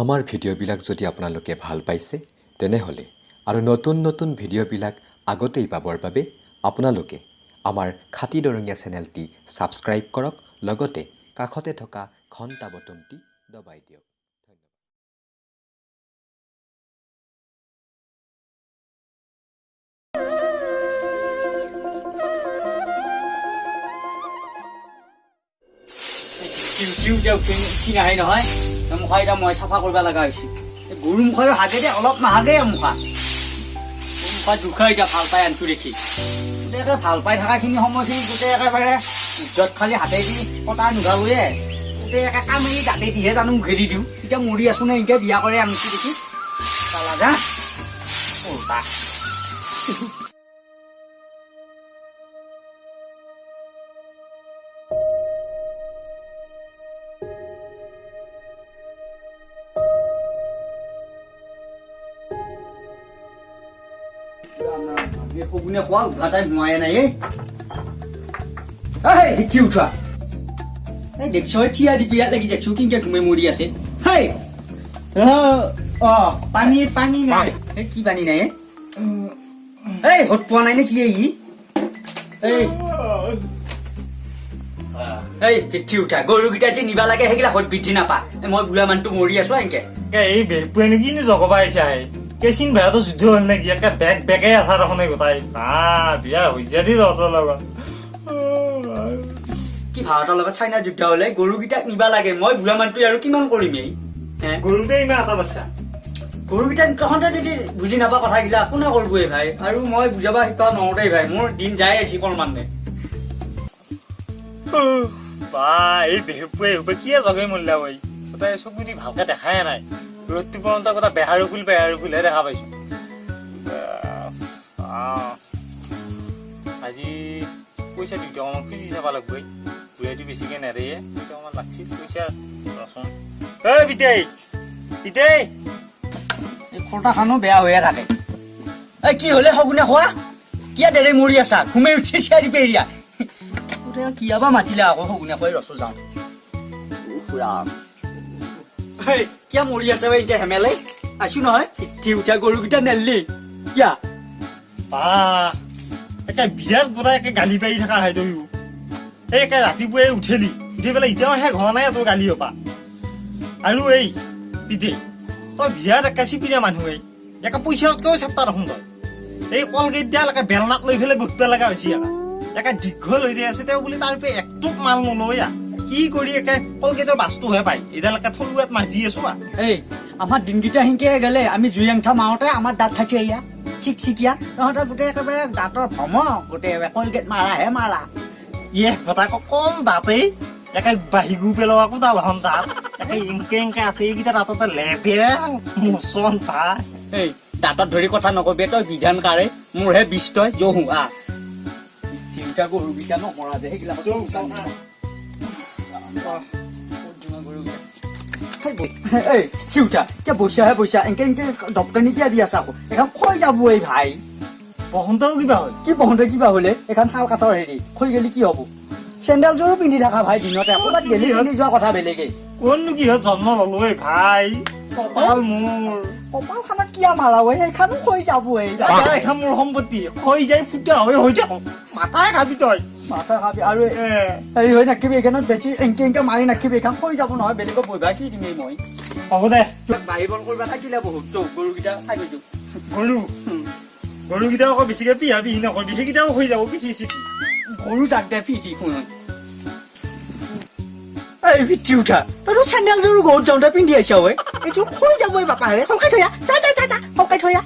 আমাৰ ভিডিঅ'বিলাক যদি আপোনালোকে ভাল পাইছে তেনেহ'লে আৰু নতুন ভিডিঅ'বিলাক আগতেই পাবৰ বাবে আপোনালোকে আমাৰ খাটি দৰঙীয়া চেনেলটি ছাবস্ক্ৰাইব কৰক লগতে কাষতে থকা ঘণ্টা বটনটি দবাই দিয়ক ধন্যবাদ উঠি নাহে নহয় মুখা এতিয়া মই চাফা কৰিব লগা হৈছে গৰু মুখা হাগে দে অলপ নাহাগে মুখা মুখা জোখা এতিয়া ভাল পাই আনছো দেখি গোটেই ভাল পাই থকাখিনি সময়খিনি গোটেই একেবাৰে য'ত খালি হাতেদি কটা নোঘালোৱে গোটেই একে কামেৰি দাঁতেদিহে জানো ঘেৰি দিওঁ এতিয়া মৰি আছো নে এতিয়া বিয়া কৰি আনিছো দেখি চালা যা উল্টা সগুনে খোৱা উঠাটাই মোৱাই নাই হিঠি উঠোৱা এই দেখিছ থিয়া দি বিৰাট লাগি যাইছো কিনকে ঘুমে মৰি আছে হেই পানী পানী নাই কি পানী নাই এই হত পোৱা নাই নে কি এই হিঠি উঠা গৰুকেইটা যে নিবা লাগে সেইগিলা হত বৃদ্ধি নাপা মই বুঢ়া মানুহটো মৰি আছো এনেকে এই বেগপুৱে কিনো জগবা আহিছে আহে কেচিন ভাইয়াতো যুদ্ধ হল নেকি একে বেগ বেগে আছা দেখোন গোটাই বিয়া হৈ যায় দি তহঁতৰ লগত কি ভাৰতৰ লগত চাইনাৰ যুদ্ধ হলে গৰুকেইটাক নিবা লাগে মই বুঢ়া মানুহটো আৰু কিমান কৰিম এই গৰুতে ইমান এটা বাচ্চা গৰুকেইটা তহঁতে যদি বুজি নাপা কথাগিলা কোনে কৰিবই ভাই আৰু মই বুজাবা শিকা নহওঁতেই ভাই মোৰ দিন যাই আছে মানে বা এই বেহুপুৱে কিয় জগে মূল্যা বৈ গোটাই চকু দি ভালকে দেখাই নাই ৰ'দটো পৰ্যন্ত গোটা বেহাৰু ফুলহে দেখা পাইছো আজি পইচা 2 টকামান খুজি চাব লাগব বুঢ়াটো বেছিকে নেৰেয়ে 2 টকামান লাগছিল পইচা ৰচোন এই বিতেই এই খোটাখানো বেয়া হৈয়ে থাকে এই কি হলে সগুনে খোৱা কিয় দেৰে মৰি আছা ঘুমে উঠি চিয়াৰি পেৰিয়া কিয়াবা মাতিলে আকৌ সগুনে কৈ ৰচো যাওঁ কিয় মৰি আছে এতিয়া হেমেলে আছো নহয় ইঠি উঠা গৰুকেইটা নেলি কিয়া একে বিৰাট গোটাই একে গালি পাৰি থকা হয় তয়ো এই একে ৰাতিপুৱাই উঠি পেলাই এতিয়াও শেষ হোৱা নাই তোৰ গালি হপা আৰু এই পিঠে তই বিৰাট একে চিপিৰিয়া মানুহ একে পইচাতকেও চেপ্তা দেখোন তই এই কলগেট দিয়া একে বেলনাত লৈ পেলাই বহিব লগা হৈছে একে দীঘল হৈ যাই আছে তেওঁ বুলি তাৰ পৰা একটুক মাল নলয়া কি কৰি একে কলগেটৰ বাস্তুহে পাই এডালকে থলুৱাত মাজি আছো এই আমাৰ দিনকেইটা সিংকে গেলে আমি জুই আংঠা মাওঁতে আমাৰ দাঁত থাকি আইয়া চিকিয়া তহঁতৰ গোটেই একেবাৰে দাঁতৰ ভ্ৰম গোটেই কলগেট মাৰাহে মাৰা কথা কম দাঁতেই একে বাঢ়ি গু পেলোৱাকো দালহন দাঁত একে ইংকে আছে এইকেইটা দাঁততে লেপে মোচন পাই এই দাঁতত ধৰি কথা নকবি তই বিধান কাৰে মোৰহে বিষ তই জহু চিন্তা গৰুকেইটা নকৰা যে সেইগিলাক চিউঠা কিয় বৈছা এনকে দপকানি কিয় দি আছা আকৌ এখন খৈ যাব এই ভাই বসন্তও কিবা হ'ল কি বসন্ত কিবা হলে এখন শাল কাঠৰ হেৰি খৈ গেলি কি হব চেণ্ডেলযোৰো পিন্ধি থাকা ভাই দিনতে ক'ৰবাত গেলি পিন্ধি যোৱা কথা বেলেগে কোননো কিহত জন্ম ললো এই ভাই কপাল মোৰ কপাল খানাত কিয় মাৰা হয় সেইখানো খৈ যাব এইখন মোৰ সম্পত্তি খৈ যাই ফুটা হৈ থাকো মাথাই খাবি তই মাথা খাবি আৰু হেৰি হৈ নাকিবি এইখনত বেছি এনকে মাৰি নাকিবি এইখন খৈ যাব নহয় বেলেগক বহিবা কি দিমেই মই হ'ব দে বাহিবল কৰিব থাকিলে বহুত গৰুকেইটা চাই গৈছো গৰুকেইটা আকৌ বেছিকে পিহা পিহি নকৰিবি সেইকেইটাও হৈ যাব পিঠি চিঠি গৰু তাক দে পিঠি শুন এই পিঠি উঠা তইতো চেণ্ডেলযোৰো গৰুত যাওঁতে পিন্ধি আহিছ ঐ এইযোৰ খৈ যাবই বাপাহে সলকাই থৈয়া যা সলকাই থৈয়া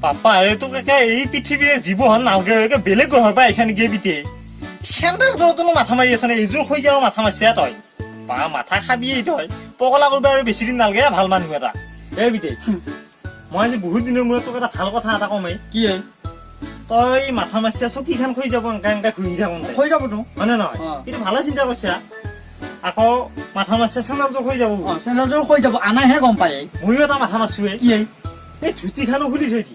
পাপা আৰে তোক একে এই পৃথিৱীৰ জীৱন নালগে বেলেগ গ্ৰহৰ পৰা আহিছা নেকি বিতে চেণ্ডেল যোৰতনো মাথা মাৰি আছা নে এইযোৰ হৈ যাব মাথা মাৰিছে তই বা মাথা খাবিয়েই তই পগলা কৰিব আৰু বেছি দিন নালগে ভাল মানুহ এটা এই বিতে মই আজি বহুত দিনৰ মূৰত তোক এটা ভাল কথা এটা কমেই কি তই মাথা মাৰিছা চকীখন হৈ যাব এনেকা ঘূৰি থাকোঁতে হৈ যাবতো হয় নে নহয় কিন্তু ভালে চিন্তা কৰিছা আকৌ মাথা মাৰিছা চেণ্ডেলযোৰ হৈ যাব চেণ্ডেলযোৰ হৈ যাব আনাইহে গম পায় ময়ো এটা মাথা মাৰিছো এই ধুতিখানো খুলি থৈ দি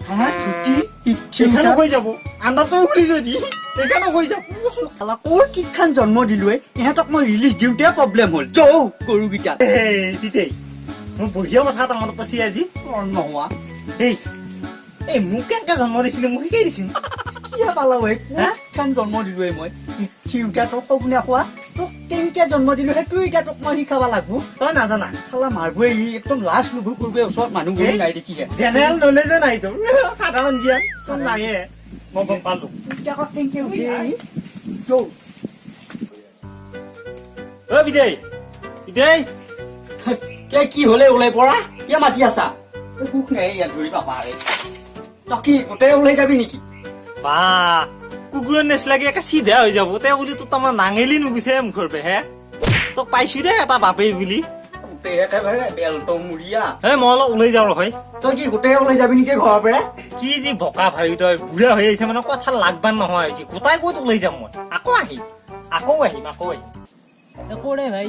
ধুতিখানো হৈ যাব আন্দাজটোও খুলি থৈ দি এইখানো হৈ যাব ক'ৰ কিখান জন্ম দিলোৱে ইহঁতক মই ৰিলিজ দিওঁতে প্ৰব্লেম হ'ল গৰুকেইটা পিতেই মোৰ বঢ়িয়া কথা এটা মনত পাইছে আজি কৰ্ম হোৱা এই মোক কেনেকে জন্ম দিছিলে মোক শিকাই দিছিল কিয় পালা ঐ কোন জন্ম দিলো মই চিউটা তোক কোনে খোৱা তোক কেনেকে জন্ম দিলো সেইটো এতিয়া তোক মই শিকাব লাগব তই নাজানা খালা মাৰবই একদম লাজ লুভু কৰবে ওচৰত মানুহ গৈ নাই দেখি জেনেৰেল নলেজে নাই তোৰ সাধাৰণ জ্ঞান তোৰ নায়ে মই গম পালো এতিয়া কেনেকে উঠে বিদেই বিদেই কি হলে ওলাই পৰা কিয় মাতি আছা সুখ নাই ইয়াত ধৰি পাপা তই কি গোটেই ওলাই যাবি নেকি বা কুকুৰৰ নিচিনাকে একে চিধা হৈ যাব তে বুলি তোৰ তাৰমানে নাঙেলি নুগুছে মুখৰ পে হে তোক পাইছো দে এটা বাপেই বুলি গোটেই একেবাৰে বেলটো মুৰিয়া মই অলপ ওলাই যাওঁ হয় তই কি গোটেই ওলাই যাবি নেকি ঘৰৰ পৰা কি যি বকা ভাবি তই বুঢ়া হৈ আহিছে মানে কথা লাগবান নহয় হৈছে গোটাই ক'ত ওলাই যাম মই আকৌ আহিম ক'ৰে ভাই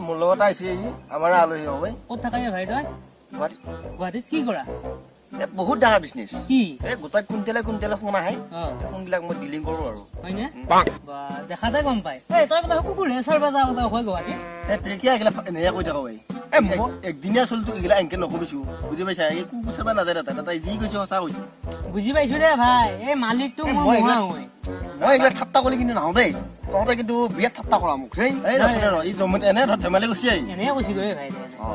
মোৰ লগত আহিছে আমাৰ আলহী হ'ব ক'ত থাকা ভাই তই গুৱাহাটীত কি কৰা বহুত ডাঙৰ বিজনেছ কি গোটাই কুইণ্টেলে ফোন আহে ফোনবিলাক মই ডিলিং কৰো আৰু হয়নে বা দেখাতে গম পাই তই বোলে কুকুৰহে চাৰ্বা যা কথা হয় গুৱাহাটীত তেতিয়া এইগিলা এনেহে কৈ থাকো ভাই একদিনীয়া চলিটো এইগিলা এনেকে নকবিছো বুজি পাইছা এই কুকুৰ চাবা নাযায় তাই যি কৈছে সঁচা কৈছে বুজি পাইছো দে ভাই এই মালিকটো মোৰ মই নোহোৱা হয় মই এইবিলাক ঠাট্টা কৰি কিন্তু নাহো দেই তহঁতে কিন্তু বিৰাট ঠাট্টা কৰা মোক দেই এই নচলে ৰ এই জমত এনে ধৰ ধেমালি গুচি আহি এনেহে কৈছিলো ভাই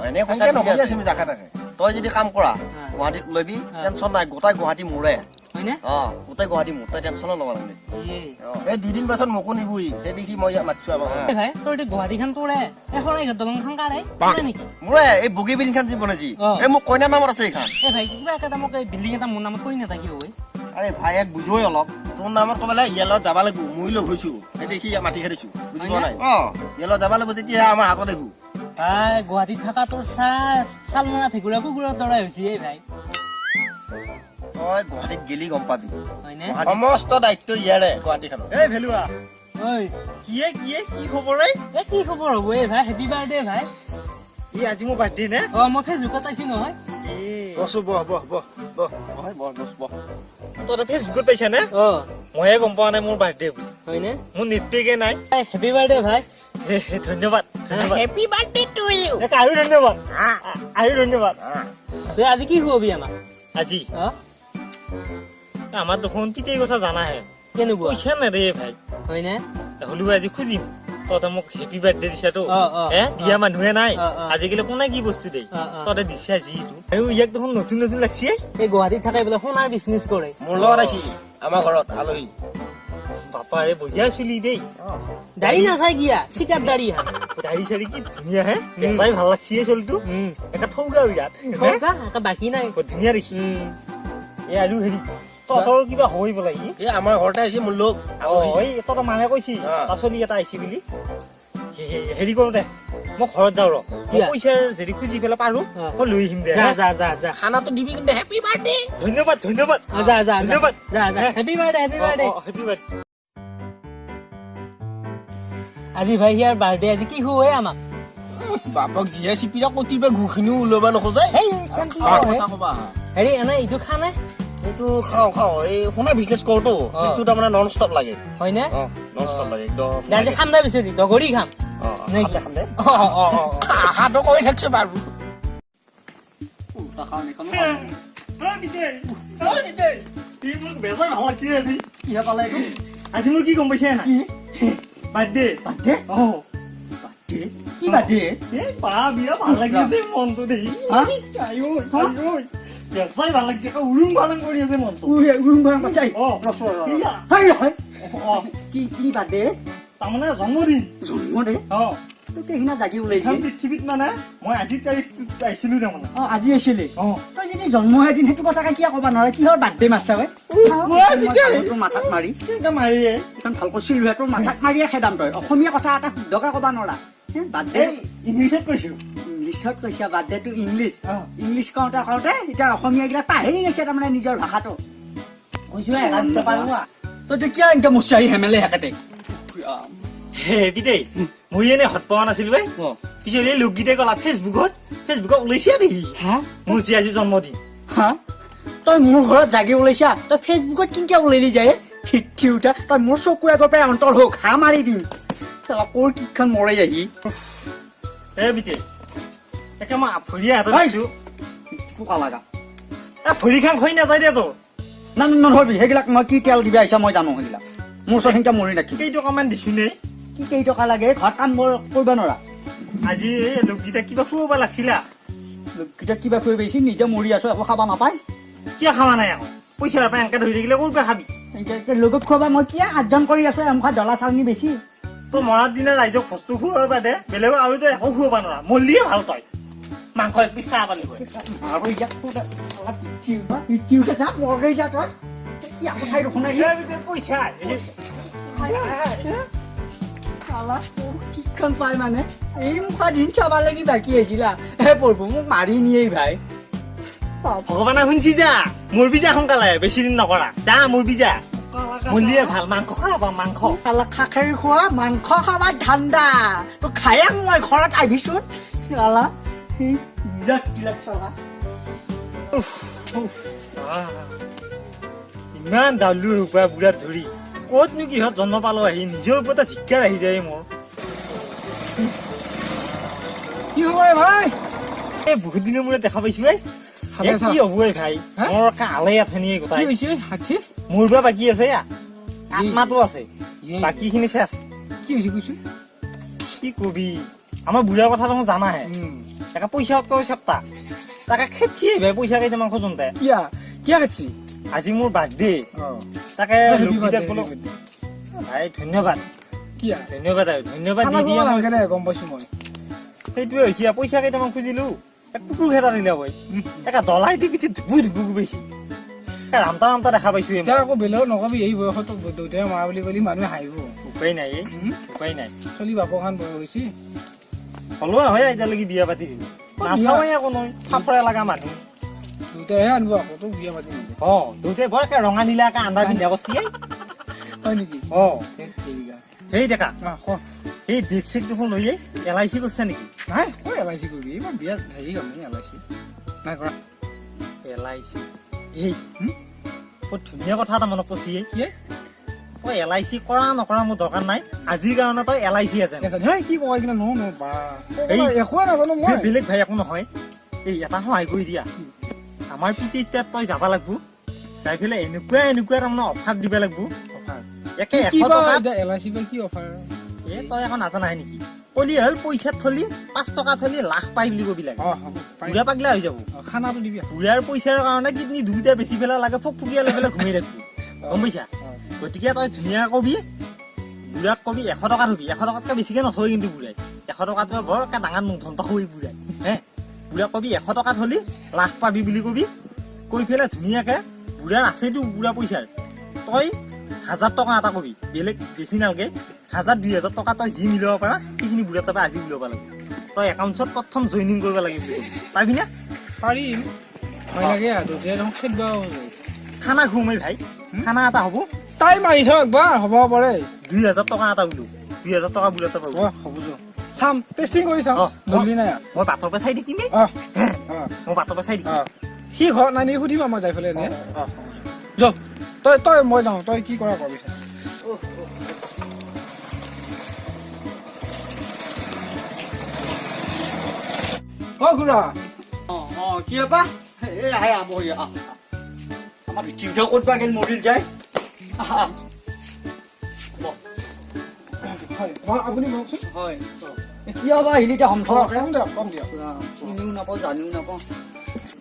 এনে কৈছে নকবি আছে জাকে তাকে তই যদি কাম কৰা গুৱাহাটীত লবি টেনচন নাই গোটাই গুৱাহাটী মোৰে হয়নে গোটাই গুৱাহাটী মোৰ তই টেনচনো ল'ব নালাগে এই 2 দিন পাছত মোকো নিবহি সেই দেখি মই ইয়াত মাতিছো আমাক ভাই তোৰ গুৱাহাটীখন তোৰে এখনে দলংখন কাৰে নেকি মোৰে এই বগী বিল্ডিং খান বনাইছি এই মোক কইনাৰ নামত আছে এইখন ভাই কিবা এটা মোক বিল্ডিং এটা মোৰ নামত কৰি নাথাকি হয় আৰে ভাই এক বুজোই অলপ তোৰ নামত ক'বলে ইয়াৰ লগত যাব লাগিব মই লগ হৈছো সেই দেখি মাটি খেদিছো বুজি পোৱা নাই ইয়াৰ লগত যাব লাগিব তেতিয়াহে আমাৰ হাতত দেখো ভাই গুৱাহাটীত থকা তোৰ চালমৰা ঠেকুৰা কুকুৰৰ দৰাই হৈছে ভাই তই গুৱাহাটীত গেলি গম পাবি হয়নে সমস্ত দায়িত্ব ইয়াৰে গুৱাহাটীখনৰ এই ভেলুৱা ঐ কি খবৰ এই কি খবৰ হ'ব ভাই হেপী বাৰ্থডে ভাই আজি মোৰ বাৰ্থডে নে মই ফেচবুকত পাইছো নহয় বহ তই ফেচবুকত পাইছা নে মইহে গম পোৱা নাই মোৰ বাৰ্থডে বুলি হয়নে মোৰ নেটপেকে নাই হেপী বাৰ্থডে ভাই ধন্যবাদ হেপী বাৰ্থডে টু ইউ আৰু ধন্যবাদ তই আজি কি খুৱাবি আমাক আজি আমাৰ দেখোন পিতেৰ কথা জানাহে কেনেকুৱা পইচা নেদেয়ে ভাই হয়নে হ'লেও আজি খুজিম তহঁতে মোক হেপী বাৰ্থডে দিছাতো দিয়া মানুহে নাই আজিকালি কোনে কি বস্তু দেই তহঁতে দিছা যিটো আৰু ইয়াক দেখোন নতুন লাগছে এই গুৱাহাটীত থাকাই বোলে সোণাৰ বিজনেছ কৰে মোৰ লগত আহিছি আমাৰ ঘৰত আলহী বাপাৰে বঢ়িয়া চুলি দেই দাড়ি নাচাই গিয়া চিকাত দাড়ি দাড়ি চাড়ি কি ধুনীয়া হে দেখাই ভাল লাগছে চুলিটো এটা ঠৌগা বিৰাট বাকী নাই ধুনীয়া দেখি এই আৰু হেৰি তহঁতৰ কিবা হৈ বোলে এই আমাৰ ঘৰতে আহিছে মোৰ লগ তহঁতৰ মানুহে কৈছি পাচলি এটা আহিছে বুলি হেৰি কৰো দে মই ঘৰত যাওঁ ৰ পইচাৰ যদি খুজি পেলাই পাৰো মই লৈ আহিম দে খানাটো দিবি কিন্তু হেপী বাৰ্থডে ধন্যবাদ হেপী বাৰ্থডে হেপী বাৰ্থডে আজি ভাই ইয়াৰ বাৰ্থডে আজি কি হয় আমাক বাপক যিহে চিপিৰা কতিবা ঘুখিনিও ওলাব নোখোজে হেৰি এনে ইটো খা নাই এইটো খাওঁ এই সোণা বিজনেছ কৰোতো এইটো তাৰমানে নন ষ্টপ লাগে হয়নে নন ষ্টপ লাগে একদম আজি খাম দে বিচাৰি দগৰি খাম আশাটো কৰি থাকিছো বাৰু আজি মোৰ কি গম পাইছে বাৰ্থডে কি বাদে বিয়া ভাল লাগিছে মনটো দেই চাই ভাল লাগিছে উৰুং পালন কৰি আছে মনটো কি বাদে তাৰমানে জন্মদিন জন্মদিন সিদিনা জাগি ওলাইছে পৃথিৱীত মানে মই আজিৰ তাৰিখটোত আহিছিলো তাৰমানে আজি আহিছিলি তই যদি জন্মৰ দিন সেইটো কথাকে কিয় কবা নোৱাৰে কিহৰ বাৰ্থডে মাৰছা তোৰ মাথাত মাৰি মাৰিয়ে এখন ভালকৈ চিলুৱে তোৰ মাথাত মাৰিয়ে খেদাম তই অসমীয়া কথা এটা শুদ্ধকে কবা নোৱাৰা বাৰ্থডে ইংলিছত কৈছো ইংলিছত কৈছা বাৰ্থডেটো ইংলিছ কওঁতে এতিয়া অসমীয়া গিলা পাহৰি গৈছে তাৰমানে নিজৰ ভাষাটো কৈছো তইতো কিয় এনেকে মুচাৰি হেমেলে হেকাতে দেই মই এনে হত পোৱা নাছিলো পিছত এই লোকগীতে কলা ফেচবুকত ওলাইছে নেকি মোৰ যে আজি জন্মদিন তই মোৰ ঘৰত জাগি ওলাইছা তই ফেচবুকত কেনেকে ওলাইলি যায় ফিটি উঠা তই মোৰ চকুৰ আগৰ পৰাই অন্তৰ হওক হা মাৰি দিম তোৰ কিখন মৰাই আহি একে মই ভৰিয়ে হাতত ঐ! দিছো পোকা লাগা ভৰিখন হৈ নাযায় দে তোৰ না নধৰবি সেইবিলাক মই কি তেল দিবি আহিছা মই জানো সেইবিলাক মোৰ ওচৰত সিংটা মৰি নাকি কেইটকামান দিছো নে কি কেইটকা লাগে ঘৰত কাম কৰিব নোৱাৰা আজি এই লোককেইটা কিবা খুৱাব লাগছিলা কেতিয়া কিবা কৰি পাইছি নিজে মৰি আছো একো খাব নাপায় কিয় খাৱা নাই আকৌ পইচা নাপায় এনেকে ধৰি থাকিলে ক'ৰ পৰা খাবি এতিয়া লগত খোৱাবা মই কি আৰ্জন কৰি আছো এমুখা ডলা চালনি বেছি তই মৰাৰ দিনা ৰাইজক বস্তু খুওৱাৰ বাদে বেলেগক আৰু তই একো খুৱাব নোৱাৰা মৰলিয়ে ভাল তই মাংস এক পিচ খাব পাৰিব আৰু ইয়াত যা মৰগৈ যা তই ইয়াকো চাই দেখোন পইচা কিখন পাই মানে এই মুখা দিন চাবা লাগি বাকী আহিছিলা হে প্ৰভু মোক মাৰি নিয়ে ভাই ভগৱানে শুনছি যা মৰবি যা সোনকালে বেছি দিন নকৰা যা মৰবি যা মৰলিয়ে ভাল মাংস খাবা মাংস খাখেৰি খোৱা মাংস খাবা ঠাণ্ডা তো খায়ে মই ঘৰত আহিছোন চালা ইমান ডাউলু ৰূপা বুঢ়াত ধৰি ক'তনো কিহত জন্ম পালো আহি নিজৰ ওপৰতে ধিক্কাৰ আহি যায় মোৰ কি হ'ব ভাই এই বহুত দিনৰ মূৰত দেখা পাইছো কি হব ভাই মোৰ কালে আঠেনিয়ে গোটাই হাতী মোৰ পৰা বাকী আছে আত্মাটো আছে বাকী খিনি চেছ কি হৈছে কৈছো কি কবি আমাৰ বুঢ়াৰ কথা দেখোন জানাহে তাকে পইচাতকৈ চেপ্তা তাকে খেতিয়ে ভাই পইচা কেইটামান খোজোতে কিয় কাটছি আজি মোৰ বাৰ্থডে তাকে লোককেইটাক বোলো ভাই ধন্যবাদ ধন্যবাদ আৰু ধন্যবাদ দি দিয়া গম পাইছো মই সেইটোৱে হৈছে পইচা কেইটামান খুজিলো কুকুৰ খেতা দিলে হয় তাকে দলাই দি পিঠি ধুবু ধুবু বেছি ৰামতা ৰামতা দেখা পাইছো এতিয়া আকৌ বেলেগক নকবি এই বয়সত দেউতাই মাৰা বুলি ক'লি মানুহে হাঁহিব উপায় নাই উপায় নাই চলি বাপখান বয়স হৈছে হলোৱা হয় এতিয়ালৈকে বিয়া পাতি দিলো নাচাওঁৱে আকৌ নহয় ফাপৰে লগা মানুহ দেউতাইহে আনিব আকৌ তোক বিয়া পাতি নিদিয়ে দেউতাই বৰ ৰঙা নীলাকে আন্দা পিন্ধা কৰছি হয় নেকি সেই ডেকা সেই বেগ চেগ দেখোন লৈয়ে LIC কৰিছে নেকি নাই কৈ LIC কৰিবি ইমান বিয়াত হেৰি কাম LIC নাই কৰা LIC এই বৰ ধুনীয়া কথা এটা মনত পৰছি কি তই LIC কৰা নকৰা মোৰ দৰকাৰ নাই আজিৰ কাৰণে তই LIC আছে কি কয় কিনা একো নাজানো মই বেলেগ ভাই একো নহয় এই এটা সহায় কৰি দিয়া আমাৰ পিঠিত তই যাব লাগব যাই পেলাই এনেকুৱা এনেকুৱা তাৰমানে অফাৰ দিব লাগব একে 100 টকা LIC বা কি অফাৰ তই এখন নাজানাহে নেকি কলি হ'ল পইচাত থলি 5 টকা থলি লাখ পাই বুলি কবি লাগে বুঢ়া পাগলা হৈ যাব খানাটো দিবি বুঢ়াৰ পইচাৰ কাৰণে কিডনী দুইটা বেছি পেলাই লাগে ফক ফুকিয়া লৈ পেলাই ঘুমাই থাকিবি গম পাইছা গতিকে তই ধুনীয়া কবি বুঢ়াক কবি 100 টকা থবি 100 টকাতকৈ বেছিকে নথয় কিন্তু বুঢ়াই 100 টকাটো বৰ ডাঙৰ মুঠন পাহৰি বুঢ়াই হে বুঢ়াক কবি 100 টকা থলি লাখ পাবি বুলি কবি কৈ পেলাই ধুনীয়াকে বুঢ়াৰ আছেতো বুঢ়া পইচাৰ তই 1000 টকা এটা কবি বেলেগ বেছি নালাগে 1000-2000 টকা তই যি মিলাব পাৰা সেইখিনি বুঢ়া তই আজি মিলাব লাগে তই একাউণ্টছত প্ৰথম জইনিং কৰিব লাগিব পাৰিবি না পাৰিম ভয় লাগে খেদবা খানা ঘুমাই ভাই খানা এটা হ'ব তাই মাৰিছ একবাৰ হ'ব পাৰে 2000 টকা এটা বোলো 2000 টকা বুঢ়া তই পাব হ'ব চাম টেষ্টিং কৰি চাম নলি নাই মই বাটৰ পৰা চাই দেখিম মই বাটৰ পৰা চাই দেখিম সি ঘৰত নাই নেকি সুধিবা মই যাই পেলাই যাওক তই মই যাওঁ তই কি কৰা কৰবি খুৰা কি হবা এই আহে বহি আমাৰ ভিতৰত ক'ত বা গেল মৰিল যায় আপুনি কওকচোন হয় কিয় বা আহিলি এতিয়া কম দিয়ক চিনিও নাপাওঁ জানিও নাপাওঁ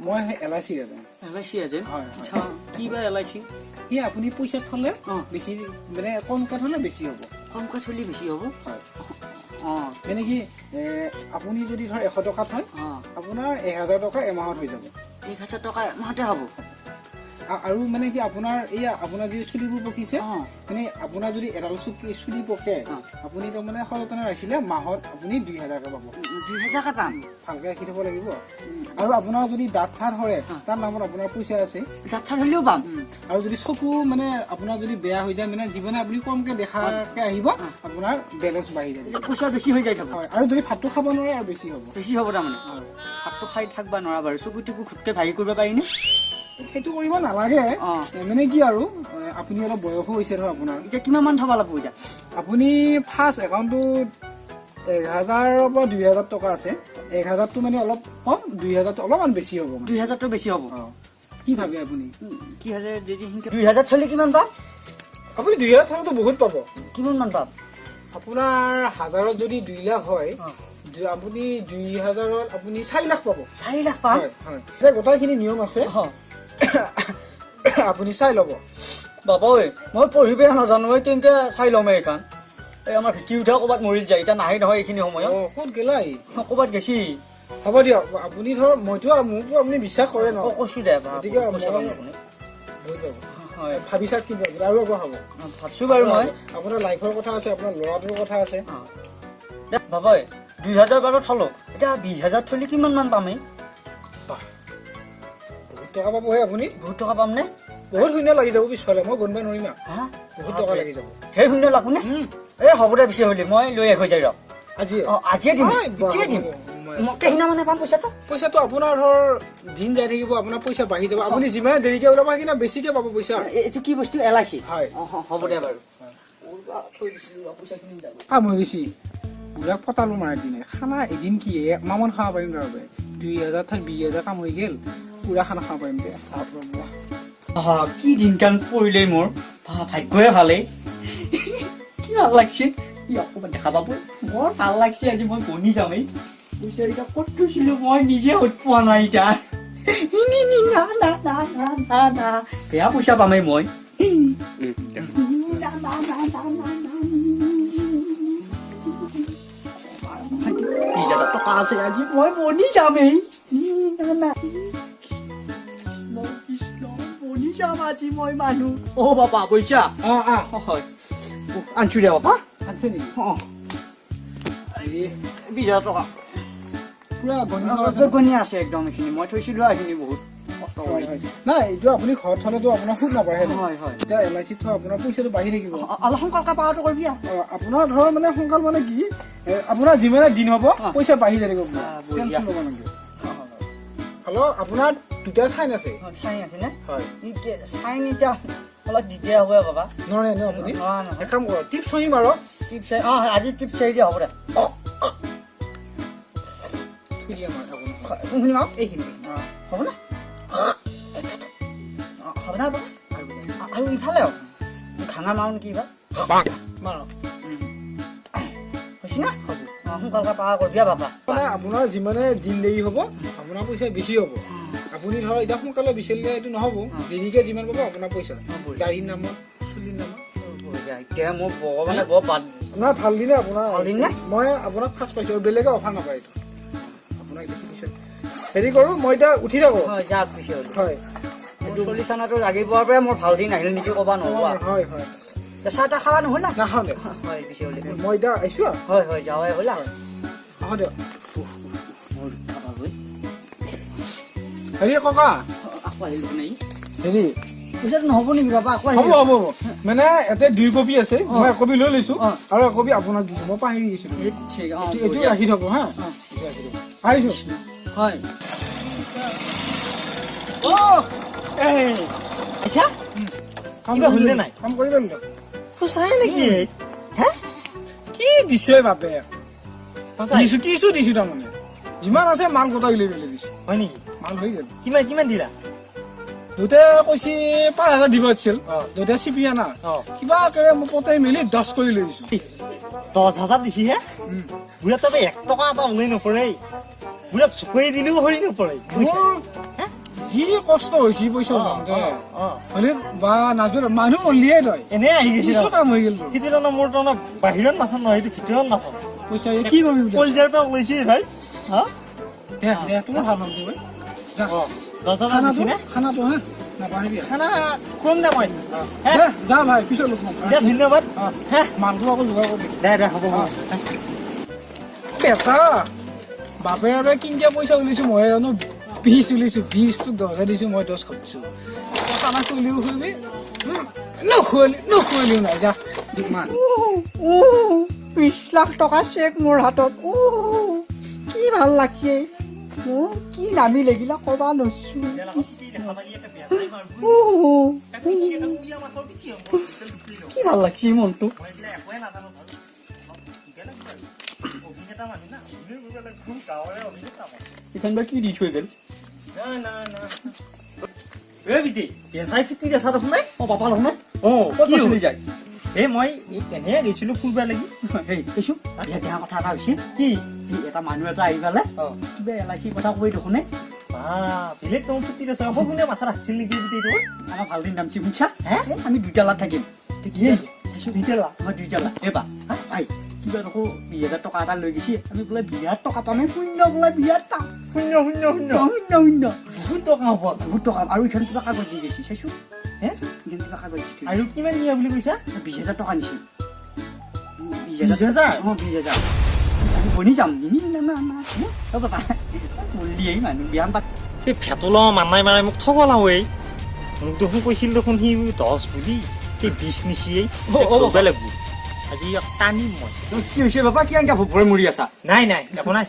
মই LIC এজেণ্ট LIC এজেণ্ট হয় কি বা LIC সি আপুনি পইচা থলে বেছি মানে কমকৈ থলে বেছি হ'ব কমকৈ থলে বেছি হ'ব হয় মানে কি আপুনি যদি ধৰ 100 টকা থয় আপোনাৰ 1000 টকা এমাহত হৈ যাব 1000 টকা এমাহতে হ'ব আৰু মানে কি আপোনাৰ এয়া আপোনাৰ যি চুলিবোৰ পকিছে মানে আপোনাৰ যদি এডাল চুলি পকে আপুনি তাৰমানে সযতনে ৰাখিলে মাহত আপুনি 2000 টকা পাব 2000 পাম ভালকে ৰাখি থব লাগিব আৰু আপোনাৰ যদি দাঁত চাত সৰে তাৰ নামত আপোনাৰ পইচা আছে দাঁত চাত হ'লেও পাম আৰু যদি চকু মানে আপোনাৰ যদি বেয়া হৈ যায় মানে জীৱনে আপুনি কমকে দেখাকে আহিব আপোনাৰ বেলেঞ্চ বাঢ়ি যায় পইচা বেছি হৈ যায় হয় আৰু যদি ভাতটো খাব নোৱাৰে আৰু বেছি হ'ব তাৰমানে ভাতটো খাই থাকিব নোৱাৰা বাৰু চকু টকু খুটকে ভাগি কৰিব পাৰিনে সেইটো কৰিব নালাগে মানে কি আৰু আপুনি অলপ বয়সো হৈছে ধৰ আপোনাৰ এতিয়া কিমান মান থব লাগিব এতিয়া আপুনি ফাৰ্ষ্ট একাউণ্টটোত 1000 পৰা 2000 টকা আছে 1000টো মানে অলপ কম 2000টো অলপমান বেছি হ'ব মানে। 2000টো বেছি হ'ব। কি ভাবে আপুনি? কি হাজাৰ যদি 2000 চলি কিমান পাম? আপুনি 2000 থলেতো বহুত পাব। কিমান মান পাম? আপোনাৰ 1000ত যদি 2 লাখ হয় আপুনি 2000ত আপুনি 4 লাখ পাব। 4 লাখ পাম? হয় হয়। যে গোটেইখিনি নিয়ম আছে আপুনি চাই ল'ব। বাবা ঐ মই পঢ়িবই নাজানো তেন্তে চাই ল'ম এইখন। এই আমাৰ ভিটি উঠা ক'ৰবাত মৰিল যায় এতিয়া নাহে নহয় এইখিনি সময়ত। ক'ত গেলাই? ক'ৰবাত গেছি। হ'ব দিয়ক আপুনি ধৰ মোকতো আপুনি বিশ্বাস কৰে ন? কৈছো দে গতিকে ভাবি চাওক কি আৰু একো হ'ব। ভাবছো বাৰু মই। আপোনাৰ লাইফৰ কথা আছে, আপোনাৰ ল'ৰাটোৰ কথা আছে। বাবা 2000 বাৰু থলো এতিয়া 20000 থলি কিমান মান পামেই? বহুত টকা পাবহে আপুনি। বহুত টকা পাম নে? বহুত শূন্য লাগি যাব পিছফালে, মই গণবা নোৱাৰিম। বহুত টকা লাগি যাব। সেই শূন্য লাগো নে? এই হ'ব দে পিছে হ'লে মই লৈ হৈ যাই ৰ আজি আজিয়ে দিম এতিয়াই দিম। মোকে সিনা মানে পাম পইচাটো আপোনাৰ ধৰ দিন যাই থাকিব, আপোনাৰ পইচা বাঢ়ি যাব। আপুনি যিমান দেৰিকে ওলাব কিনা বেছিকে পাব পইচা। এইটো কি বস্তু LIC? হয় হ'ব দে বাৰু। কাম হৈ গৈছি পুৰা পতালো মাৰ দিনে খানা এদিন কি 1 মাহমান খাব পাৰিম। তাৰ বাবে 2000 থাক 20000 কাম হৈ গেল, পুৰা খানা খাব পাৰিম দে। কি দিনকাল পৰিলে মোৰ ভাগ্যই ভালেই। কি ভাল লাগছে অকমান দেখা পাব বৰ ভাল লাগছে। আজি মই বনি যামেই পইচা এতিয়া ক'ত থৈছিলো মই নিজে হত পোৱা নাই এতিয়া। বেয়া পইচা পামেই মই। 2,000 টকা আছে আজি মই বনি যামেই। বনি যাম আজি মই মানুহ। অ' বাবা পইচা হয় আনছো দে বাবা। আছে নেকি? 20,000 টকা পুৰা গণি আছে একদম। এইখিনি মই থৈছিলো এইখিনি বহুত নাই। এইটো আপুনি ঘৰত থলেতো আপোনাৰ সুদ নাবাঢ়ে। হয় হয় এতিয়া LIC থোৱা আপোনাৰ পইচাটো বাঢ়ি থাকিব। অলপ সোনকালে পাৱাটো কৰিবি। আপোনাৰ ধৰ মানে সোনকাল মানে কি আপোনাৰ যিমানে দিন হ'ব পইচা বাঢ়ি যায় থাকিব। হেল্ল' আপোনাৰ দুটা চাইন আছে? চাইন আছে নে? হয় চাইন এতিয়া অলপ দিগদাৰ হ'ব বাবা। নোৱাৰে ন আপুনি? এক কাম কৰক টিপ চহি মাৰক। টিপ চাই আজি টিপ চাই দিয়া হ'ব দে। এইখিনি হ'ব না? হ'ব না আৰু ইফালে খানা মাৰো নেকি এইবাৰ? মাৰক হৈছে না? সোনকালে পাৱা কৰিবি বাবা। মানে আপোনাৰ যিমানে দিন দেৰি হ'ব আপোনাৰ পইচা বেছি হ'ব। আপুনি ধৰক এতিয়া সোনকালে বিচাৰিলে এইটো নহ'ব। দেৰিকে যিমান পাব আপোনাৰ পইচা গাড়ীৰ নামত চুলিৰ নামত। এতিয়া মোক ভগৱানে বৰ বাদ আপোনাৰ ভাল দিনে আপোনাৰ ভাল দিন নে? মই আপোনাক ফাৰ্ষ্ট পাইছোঁ আৰু বেলেগে অফাৰ নাপায় এইটো আপোনাক দেখি দিছোঁ। হেৰি কৰোঁ মই এতিয়া উঠি থাকোঁ। হয় যাওক পিছে হয় 40 আনাটো লাগি পোৱাৰ পৰাই মোৰ ভাল দিন আহিল নেকি ক'বা নোহোৱা। হয় হয় চাহ তাহ খাৱা নহ'ল না? নাখাওঁ দে। হয় পিছে হ'লে মই এতিয়া আহিছোঁ আৰু হয় হয় যাৱাই হ'লা আহক দিয়ক। মোৰ খাবা গৈ হেৰি ককা আকৌ আহিব নাই হেৰি পইচাটো নহ'ব নেকি বাবা? আকৌ হ'ব হ'ব হ'ব মানে ইয়াতে 2 কপি আছে। মই 1 কপি লৈ লৈছোঁ আৰু 1 কপি আপোনাক দিছোঁ। মই পাহৰি গৈছিলোঁ। এইটো ৰাখি থ'ব হা। আহিছোঁ হয় আচ্ছা কাম কিবা হ'লনে নাই? কাম কৰিব দিয়ক। সঁচাই নেকি? হে কি দিছে বাপে? দিছোঁ দিছোঁ তাৰমানে যিমান আছে মাল গোটাই লৈ দিছোঁ। হয় নেকি? মাল হৈ গ'ল। কিমান দিলা? দেউতাই কৈছে 5,000 দিব দিছিল। দেউতাই চিপি আনা কিবা মই পতাই মেলি 10 কৰি লৈ দিছোঁ। 10,000 দিছি হে? বুঢ়া তবে 1 টকা এটা ওলাই নপৰে। বুঢ়া চকুৰি দিলেও হৰি নপৰে। মোৰ যি কষ্ট হৈছে পইচা হলে বা নাজৰ মানুহ উলিয়াই তই এনে আহি গৈছিল কাম হৈ গ'ল। সেইটো মোৰ তাৰমানে বাহিৰত নাচান নহয় এইটো ভিতৰত নাচান পইচা কি কৰিবি কলজাৰ পৰা ওলাইছে ভাই। হা দে তোমাৰ ভাল নাম দিবি। খানাটো হা নাপাহৰিবি। খানা কম দে মই যা ভাই পিছত লগ পাম। ধন্যবাদ। মালটো আকৌ যোগাৰ কৰি দে হ'ব বেটা বাপে বাবে কিনকিয়া পইচা উলিয়াইছো মই জানো 20 উলিয়াইছো 20 তোক 10,000 দিছো মই 10 খাবছো। খানা খুলিও খুৱাবি নখুৱালিও নাই যা দিমান 20 লাখ টকা চেক মোৰ হাতত। কি ভাল লাগছে মোৰ কি নামি লাগিলা কবা নছো। কি ভাল লাগছে মনটো। অভিনেতা মানুহ না অভিনয় কৰিব লাগে খুব গাঁৱৰে অভিনেতা মই এইখন বা কি দি থৈ গ'ল এ বিটি পেচাই ফিটি দেখা দেখোন নাই অ পাপা নহয় অ ক'ত গৈছিলি যায় এই মই কেনে গৈছিলো ফুৰিব লাগি হেই কৈছো বিয়া দিয়া কথা এটা হৈছে কি এটা মানুহ এটা আহি পেলাই কিবা LIC কথা কৈ দেখোনে বেলেগ তোমাৰ ফুটি আছে হ'ব কোনে মাথা ৰাখিছিল নেকি বিটি তোৰ আমাৰ ভাল দিন নামছি শুনছা আমি দুইটালাত থাকিম চাইছো দুইটালা মই দুইটালা এইবা আই কিবা দেখো 20,000 টকা এটা লৈ গৈছি আমি বোলে বিয়াত টকা পামে শূন্য বোলে বিয়াত পাম শূন্য শূন্য শূন্য শূন্য শূন্য বহুত টকা হ'ব বহুত টকা আৰু এইখন কিবা কাগজ দি গৈছি চাইছো এইখন কিবা কাগজ দি আৰু কিমান নিয়া বুলি কৈছা 20,000 টকা নিছি 20,000 20,000 আমি বনি যাম না না না বাবা বলিয়ে মানুহ বিয়ান পাত সেই ফেটলা মানাই মাৰাই মোক ঠগলাও এই মোক দেখোন কৈছিল দেখোন সি 10 বুলি সেই 20 নিচিয়েই বেলেগ আজি টানিম মই কি হৈছে বাবা কি আনকা ভৰে মৰি আছা নাই নাই একো নাই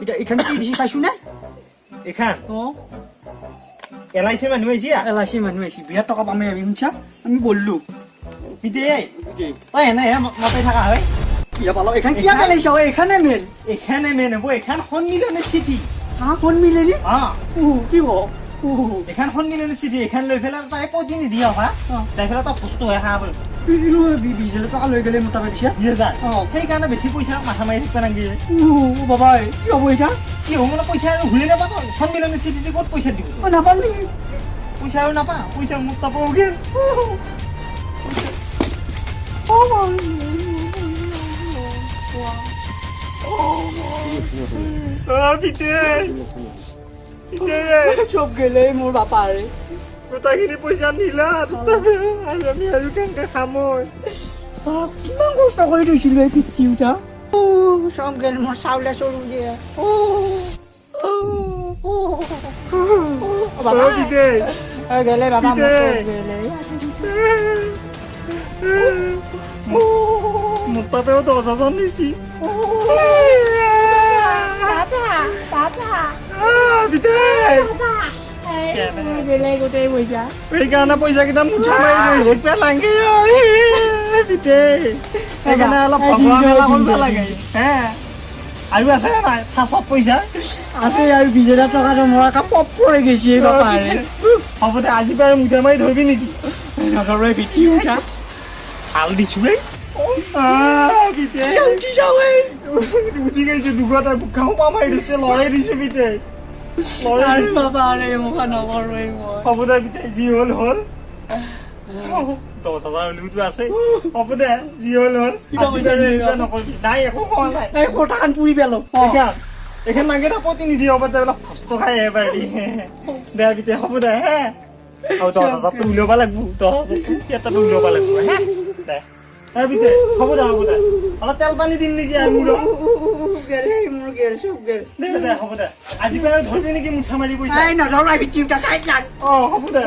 এটা এখানে কি দিছি চাইছো না এখান অ LIC মানুহ আহিছে LIC মানুহ আহিছে বিয়াত টকা পামে আমি শুনছা আমি বললো পিতে তই এনে মতাই থাকা হয় বিয়া পালো এখান কি আগে লাইছ এখানে মেন এখানে মেন হ'ব এখান সন্মিলনের চিঠি হা কোন মিলে নি কি হ এখান সন্মিলনের চিঠি এখান লৈ ফেলে তাই প্ৰতিনিধি হবা তাই ফেলে তই বস্তু হয় খাব 20,000 টকা লৈ গেলে মোটা পাইছা 20,000 সেইকাৰণে বেছি পইচা মাথা মাৰি থাকিব নালাগে বাবা কি হ'ব এটা কি হ'ব মানে পইচা আৰু ঘূৰি নাপা তই সন্মিলনেৰ চিঠিটো ক'ত পইচা দিব নাপাম নেকি পইচা আৰু নাপা পইচা মোক তাপৰগে চব গেলে মোৰ বাপাৰে গোটাখিনি পইচা নিলা আমি আৰু কেনেকে খাম কিমান কষ্ট কৰি থৈছিলো এই পিঠি উঠা চব গেল মোৰ চাউলে চৰু দিয়ে গেলে বাবা মোৰ তাতেও 10,000 নিছি সেইকাৰণে পইচা কেইটা মুঠা মাৰি পেলাংগে সেইকাৰণে অলপ ভগৱা মেলা কৰিব লাগে আৰু আছে নাই ফাঁচত পইচা আছে আৰু 20,000 টকাটো মোৰ কাপত পৰি গৈছে হ'ব দে আজি বাৰু মুঠা মাৰি ধৰিবি নেকি নধৰে পিঠি উঠা ভাল দিছো উঠি গৈছে দুঘটা বুকাও পা মাৰি দিছে লৰাই দিছো পিঠে বাবাৰে মোক নকৰোৱে মই হ'ব দে পিঠে যি হ'ল হ'ল 10,000 হলিউটো আছে হ'ব দে যি হ'ল হ'ল নকৰিবি নাই একো কোৱা নাই এই কটাখান পুৰি পেলো এইখন নাগে দে প্ৰতিনিধি হ'ব দে অলপ কষ্ট খাই এবাৰি দে পিঠে হ'ব দে হে আৰু 10,000টো উলিয়াব লাগিব 10,000টো উলিয়াব লাগিব হে দে পিঠে হ'ব দে অলপ তেল পানী দিম নেকি আৰু মোৰ গেল চব গেল দে দে হ'ব দে আজি বাৰু ধৰিবি নেকি মুঠা মাৰি পইচা নধৰা পিঠি উঠা চাইড লাগ হ'ব দে